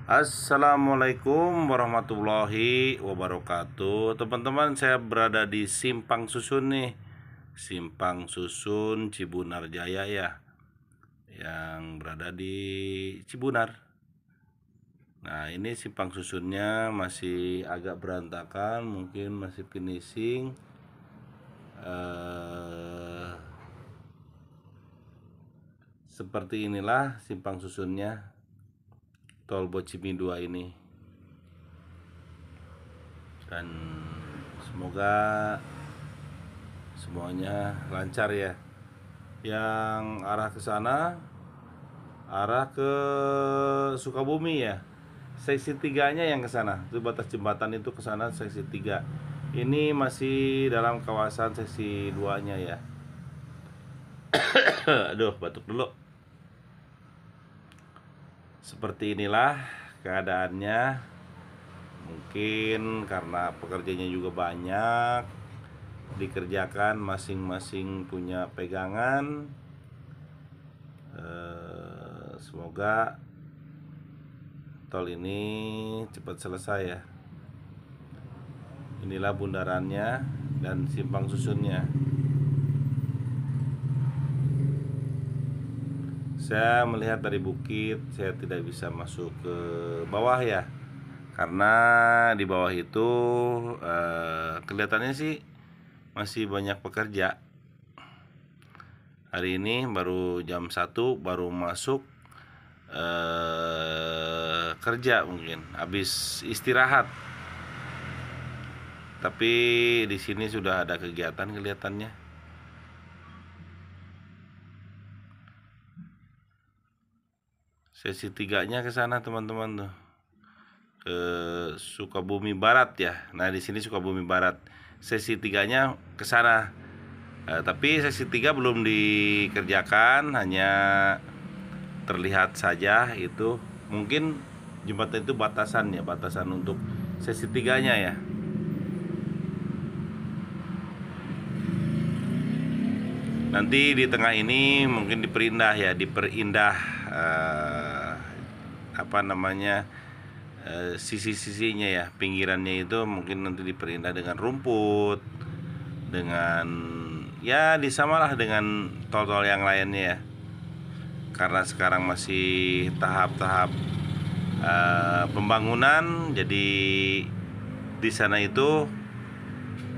Assalamualaikum warahmatullahi wabarakatuh. Teman-teman, saya berada di Simpang Susun nih. Simpang Susun Cibunar Jaya ya, yang berada di Cibunar. Nah, ini simpang susunnya masih agak berantakan, mungkin masih finishing. Seperti inilah simpang susunnya Tol Bocimi 2 ini. Dan semoga semuanya lancar ya. Yang arah ke sana, arah ke Sukabumi ya. Seksi 3-nya yang ke sana. Itu batas jembatan itu ke sana seksi 3. Ini masih dalam kawasan seksi 2-nya ya. Aduh, batuk dulu. Seperti inilah keadaannya. Mungkin karena pekerjanya juga banyak, dikerjakan masing-masing punya pegangan. Semoga tol ini cepat selesai ya. Inilah bundarannya dan simpang susunnya. Saya melihat dari bukit, saya tidak bisa masuk ke bawah ya, karena di bawah itu kelihatannya sih masih banyak pekerja. Hari ini baru jam 1 baru masuk kerja, mungkin habis istirahat. Tapi di sini sudah ada kegiatan kelihatannya. Sesi 3-nya ke sana teman-teman tuh. Ke Sukabumi Barat ya. Nah, di sini Sukabumi Barat. Sesi 3-nya ke sana. Tapi sesi 3 belum dikerjakan, hanya terlihat saja itu. Mungkin jembatan itu batasan ya, batasan untuk sesi 3-nya ya. Nanti di tengah ini mungkin diperindah ya, sisi-sisinya ya, pinggirannya itu mungkin nanti diperindah dengan rumput, dengan ya disamalah dengan tol-tol yang lainnya ya. Karena sekarang masih tahap-tahap pembangunan, jadi di sana itu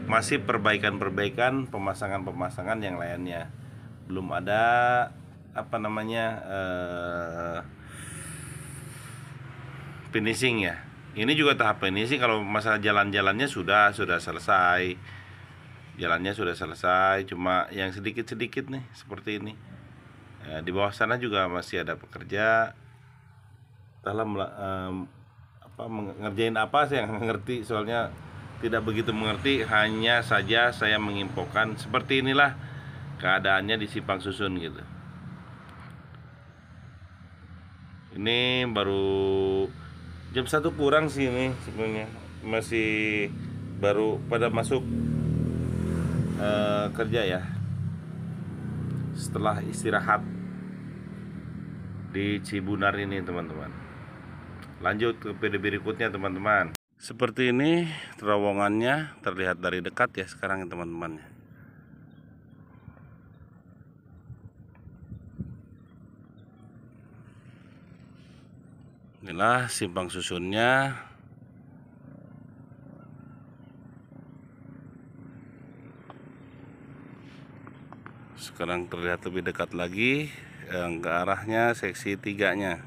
masih perbaikan-perbaikan, pemasangan-pemasangan yang lainnya. Belum ada finishing ya. Ini juga tahap finishing. Kalau masalah jalan-jalannya sudah selesai. Jalannya sudah selesai, cuma yang sedikit-sedikit nih seperti ini. Di bawah sana juga masih ada pekerja. Dalam ngerjain apa saya nggak ngerti, soalnya tidak begitu mengerti. Hanya saja saya menginfokan seperti inilah keadaannya di Simpang Susun gitu. Ini baru jam 1 kurang sih ini sebenarnya, masih baru pada masuk kerja ya setelah istirahat di Cibunar ini teman-teman. Lanjut ke video berikutnya teman-teman. Seperti ini terowongannya terlihat dari dekat ya sekarang ya teman-teman. Inilah simpang susunnya. Sekarang terlihat lebih dekat lagi, yang ke arahnya seksi 3-nya.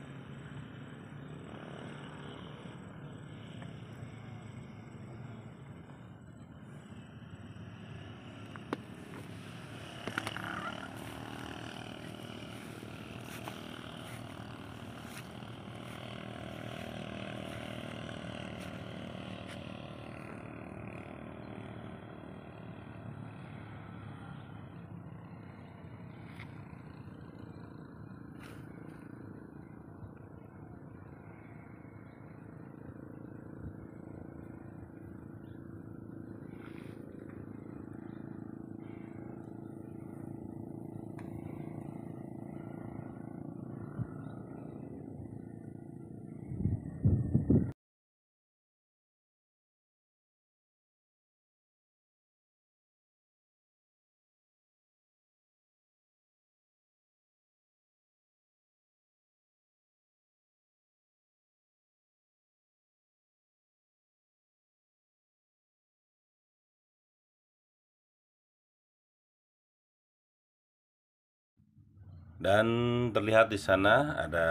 Dan terlihat di sana ada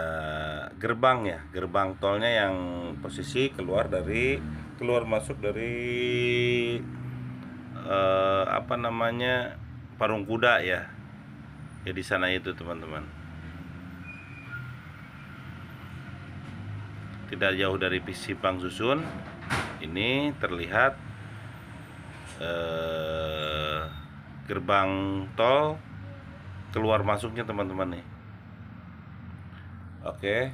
gerbang ya, gerbang tolnya yang posisi keluar masuk dari apa namanya, Parung Kuda ya. Ya di sana itu teman-teman. Tidak jauh dari Simpang Susun. Ini terlihat gerbang tol keluar masuknya teman-teman nih. Oke.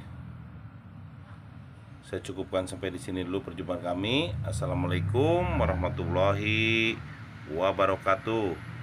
Saya cukupkan sampai di sini dulu perjumpaan kami. Assalamualaikum warahmatullahi wabarakatuh.